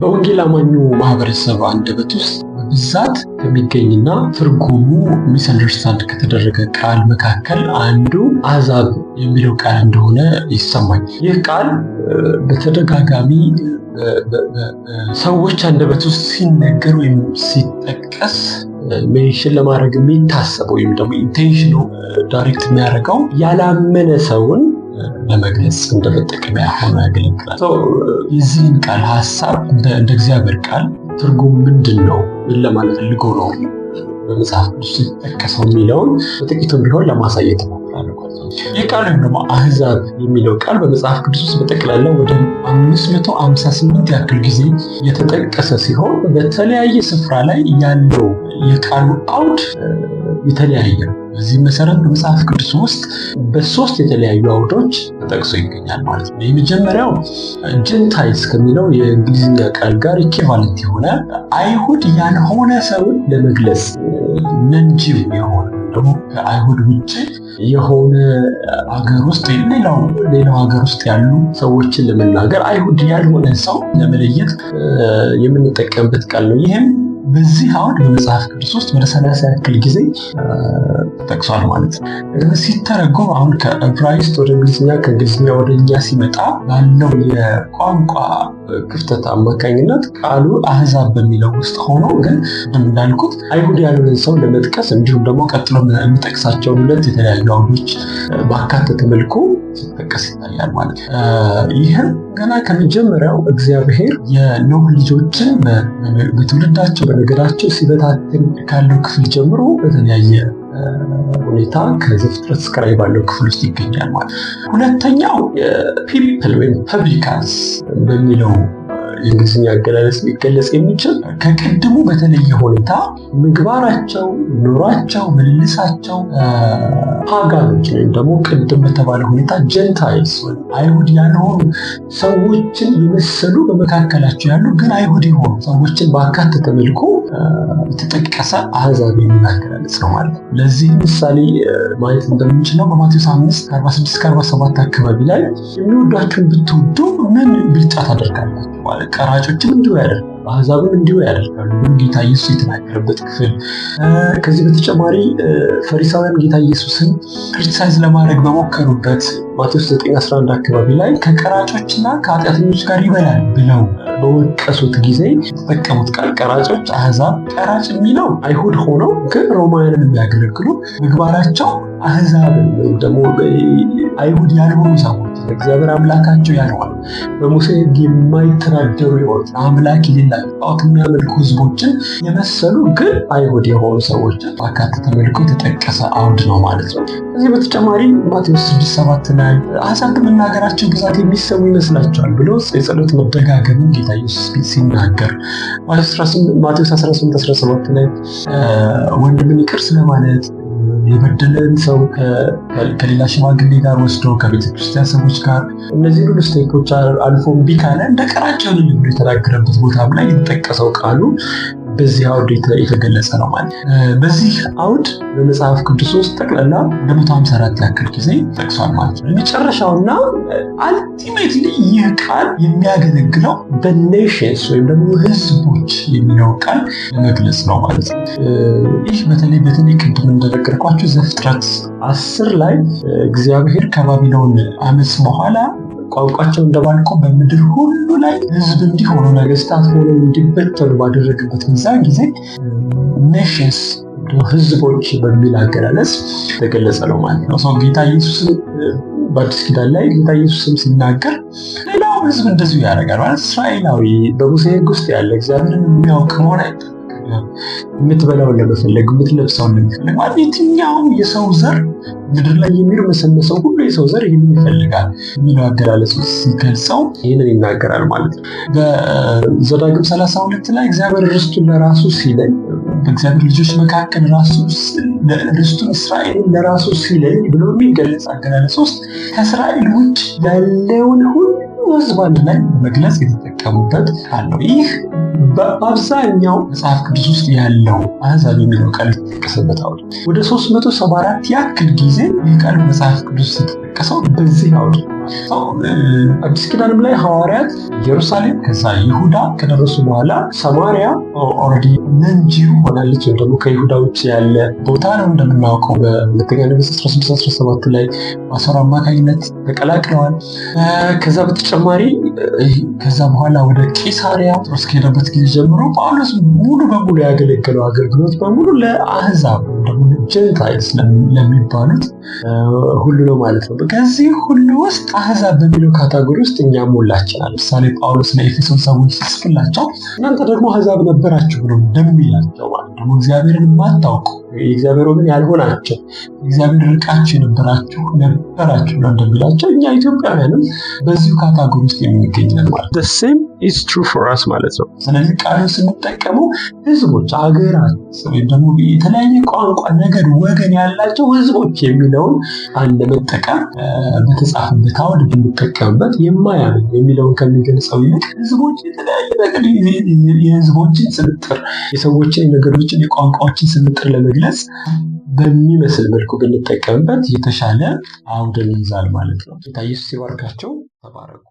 በወንጌል አማኙ ማህበረሰብ አንደበት ውስጥ በብዛት ከሚገኝና ትርጉሙ ሚስአንደርስታንድ ከተደረገ ቃል መካከል አንዱ አሕዛብ የሚለው ቃል እንደሆነ ይሰማኝ። ይህ ቃል በተደጋጋሚ ሰዎች አንደበት ውስጥ ሲነገር ወይም ሲጠቀስ ሜንሽን ለማድረግ የሚታሰበው ወይም ደግሞ ኢንቴንሽኑ ዳይሬክት የሚያደርገው ያላመነ ሰውን ለመግለጽ እንደ መጠቀሚያ ሆኖ ያገለግላል። የዚህን ቃል ሀሳብ እንደ እግዚአብሔር ቃል ትርጉም ምንድን ነው? ምን ለማለት ፈልጎ ነው በመጽሐፍ ቅዱስ የተጠቀሰው የሚለውን በጥቂቱም ቢሆን ለማሳየት እሞክራለሁ። ይህ ቃል ወይም ደግሞ አሕዛብ የሚለው ቃል በመጽሐፍ ቅዱስ ውስጥ በጠቅላላ ወደ 558 ያክል ጊዜ የተጠቀሰ ሲሆን በተለያየ ስፍራ ላይ ያለው የቃሉ አውድ የተለያየ ነው። በዚህ መሰረት በመጽሐፍ ቅዱስ ውስጥ በሶስት የተለያዩ አውዶች ተጠቅሶ ይገኛል ማለት ነው። የመጀመሪያው ጀንታይልስ ከሚለው የእንግሊዝኛ ቃል ጋር ኢኩቫለንት የሆነ አይሁድ ያልሆነ ሰውን ለመግለጽ ነንጂው የሆነ ደግሞ ከአይሁድ ውጭ የሆነ ሀገር ውስጥ ሌላው ሀገር ውስጥ ያሉ ሰዎችን ለመናገር አይሁድ ያልሆነ ሰው ለመለየት የምንጠቀምበት ቃል ነው። ይህም በዚህ አውድ በመጽሐፍ ቅዱስ ውስጥ ወደ 30 ያክል ጊዜ ተጠቅሷል ማለት ነው። ሲተረጎም አሁን ከዕብራይስጥ ወደ እንግሊዝኛ ከእንግሊዝኛ ወደ እኛ ሲመጣ ባለው የቋንቋ ክፍተት አማካኝነት ቃሉ አሕዛብ በሚለው ውስጥ ሆኖ ግን እንዳልኩት አይሁድ ያልሆነን ሰው ለመጥቀስ እንዲሁም ደግሞ ቀጥሎ የሚጠቅሳቸውን ሁለት የተለያዩ አውዶች ባካተተ መልኩ ሲጠቀስ ይታያል ማለት ነው። ይህም ገና ከመጀመሪያው እግዚአብሔር የኖህ ልጆችን በትውልዳቸው በነገዳቸው ሲበታትን ካለው ክፍል ጀምሮ በተለያየ ሁኔታ ከዘፍጥረት እስከ ራዕይ ባለው ክፍል ውስጥ ይገኛል ማለት ነው። ሁለተኛው ፒፕል ወይም ፐብሊካንስ በሚለው የእንግሊዝኛ አገላለጽ ሊገለጽ የሚችል ከቅድሙ በተለየ ሁኔታ ምግባራቸው፣ ኑሯቸው፣ ምልልሳቸው ፓጋኖች ወይም ደግሞ ቅድም በተባለ ሁኔታ ጀንታይልስ ወይም አይሁድ ያልሆኑ ሰዎችን የመሰሉ በመካከላቸው ያሉ ግን አይሁድ የሆኑ ሰዎችን ባካተተ መልኩ የተጠቀሰ አሕዛብ የሚል አገላለጽ ነው ማለት ነው። ለዚህ ምሳሌ ማየት እንደምንችለው በማቴዎስ 5:46-47 አካባቢ ላይ የሚወዷችሁን ብትወዱ ምን ብልጫ ታደርጋላችሁ? ቀራጮችም እንዲሁ ያደርጋሉ፣ አሕዛብም እንዲሁ ያደርጋሉ ብሎ ጌታ ኢየሱስ የተናገረበት ክፍል። ከዚህ በተጨማሪ ፈሪሳውያን ጌታ ኢየሱስን ክሪቲሳይዝ ለማድረግ በሞከሩበት ማቴዎስ 9:11 አካባቢ ላይ ከቀራጮችና ከኃጢአተኞች ጋር ይበላል ብለው በወቀሱት ጊዜ የተጠቀሙት ቃል ቀራጮች፣ አሕዛብ። ቀራጭ የሚለው አይሁድ ሆነው ግን ሮማውያንን የሚያገለግሉ ምግባራቸው አሕዛብን ወይም ደግሞ አይሁድ ያልሆኑ ሰዎች እግዚአብሔር አምላካቸው ያልሆኑ በሙሴ ሕግ የማይተዳደሩ የሆኑ አምላክ የሌላቸው ጣዖት የሚያመልኩ ሕዝቦችን የመሰሉ ግን አይሁድ የሆኑ ሰዎችን ባካተተ መልኩ የተጠቀሰ አውድ ነው ማለት ነው። ከዚህ በተጨማሪ ማቴዎስ 6:7 ላይ አሕዛብ በመናገራቸው ብዛት የሚሰሙ ይመስላቸዋል ብሎ የጸሎት መደጋገምን ጌታ ኢየሱስ ሲናገር፣ ማቴዎስ 18:17 ላይ ወንድምን ይቅር ስለማለት የበደለን ሰው ከሌላ ሽማግሌ ጋር ወስዶ ከቤተክርስቲያን ሰዎች ጋር እነዚህ ሁሉ ስቴኮች አልፎ እምቢ ካለ እንደ ቀራጭ ይሆንልን ብሎ የተናገረበት ቦታም ላይ የተጠቀሰው ቃሉ በዚህ አውድ የተገለጸ ነው ማለት ነው። በዚህ አውድ በመጽሐፍ ቅዱስ ውስጥ ጠቅላላ ወደ 154 ያክል ጊዜ ጠቅሷል ማለት ነው። የመጨረሻውና አልቲሜትሊ ይህ ቃል የሚያገለግለው በኔሽንስ ወይም ደግሞ ሕዝቦች የሚለው ቃል ለመግለጽ ነው ማለት ነው። ይህ በተለይ ቅድም እንደነገርኳችሁ ዘፍጥረት 10 ላይ እግዚአብሔር ከባቢሎን አመፅ በኋላ ቋንቋቸው እንደባልቆ በምድር ሁሉ ላይ ሕዝብ እንዲሆኑ ነገስታት ሆነው እንዲበተኑ ባደረገበት ጊዜ ኔሽንስ ሕዝቦች በሚል አገላለጽ ተገለጸ ነው ማለት ነው። ጌታ ኢየሱስን በአዲስ ኪዳን ላይ ጌታ ኢየሱስም ሲናገር ሌላው ሕዝብ እንደዚሁ ያደርጋል ማለት እስራኤላዊ በሙሴ ሕግ ውስጥ ያለ እግዚአብሔርን የሚያውቅ መሆን አይደለም። የምትበላውን ለመፈለግ የምትለብሰውን ለመፈለግ ማለት የትኛውም የሰው ዘር ምድር ላይ የሚርመሰመሰው ሁሉ የሰው ዘር ይህንን ይፈልጋል የሚለው አገላለጽ ሲገልጸው ይህንን ይናገራል ማለት ነው። በዘዳግም 32 ላይ እግዚአብሔር ርስቱን ለራሱ ሲለይ በእግዚአብሔር ልጆች መካከል ርስቱን እስራኤልን ለራሱ ሲለይ ብሎ የሚገለጽ አገላለጽ ውስጥ ከእስራኤል ውጭ ያለውን ሁሉ ሕዝብ አንድ ላይ መግለጽ የተጠቀሙበት ቃል ነው። ይህ በአብዛኛው መጽሐፍ ቅዱስ ውስጥ ያለው አሕዛብ የሚለው ቃል የተጠቀሰበት አውድ ወደ 374 ያክል ጊዜ ይህ ቃል መጽሐፍ ቅዱስ የተጠቀሰው በዚህ አውድ አዲስ ኪዳንም ላይ ሐዋርያት ኢየሩሳሌም ከዛ ይሁዳ ከደረሱ በኋላ ሰማሪያ ኦልሬዲ መንጂ ሆናለች፣ ወይም ደግሞ ከይሁዳ ውጭ ያለ ቦታ ነው። እንደምናውቀው በሁለተኛ ነገሥት 16-17 ላይ በአሦር አማካኝነት ተቀላቅለዋል። ከዛ በተጨማሪ ከዛ በኋላ ወደ ቂሳሪያ ጴጥሮስ ከሄደበት ጊዜ ጀምሮ ጳውሎስ ሙሉ በሙሉ ያገለገለው አገልግሎት በሙሉ ለአህዛብ ወይም ደግሞ ጀንታይልስ ለሚባሉት ሁሉ ነው ማለት ነው። ከዚህ ሁሉ ውስጥ አህዛብ በሚለው ካታጎሪ ውስጥ እኛም ሁላችናል። ለምሳሌ ጳውሎስ ለኤፌሶን ሰዎች ሲጽፍላቸው እናንተ ደግሞ አህዛብ ነበራችሁ ብሎ እንደሚላቸው ማለት ደግሞ እግዚአብሔርን የማታውቁ የእግዚአብሔር ወገን ያልሆናቸው እግዚአብሔር ርቃችሁ ነበራችሁ ብሎ እንደሚላቸው እኛ ኢትዮጵያውያንም በዚሁ ካታጎሪ ውስጥ የምንገኛለን ማለት the same is true for us ማለት ነው። ስለዚህ ቃሉን ስንጠቀመው ህዝቦች፣ አገራት ወይም ደግሞ የተለያየ ቋንቋ፣ ነገድ፣ ወገን ያላቸው ህዝቦች የሚለውን ቃል ለመጠቀም በተጻፈበት አውድ ብንጠቀምበት የማያምን የሚለውን ከሚገልጸው ይልቅ ህዝቦች፣ የተለያየ ነገድ፣ የህዝቦችን ስብጥር፣ የሰዎችን፣ የነገዶችን፣ የቋንቋዎችን ስብጥር ለመግለጽ በሚመስል መልኩ ብንጠቀምበት የተሻለ አውድን ይይዛል ማለት ነው። ጌታ ኢየሱስ ይባርካቸው። ተባረኩ።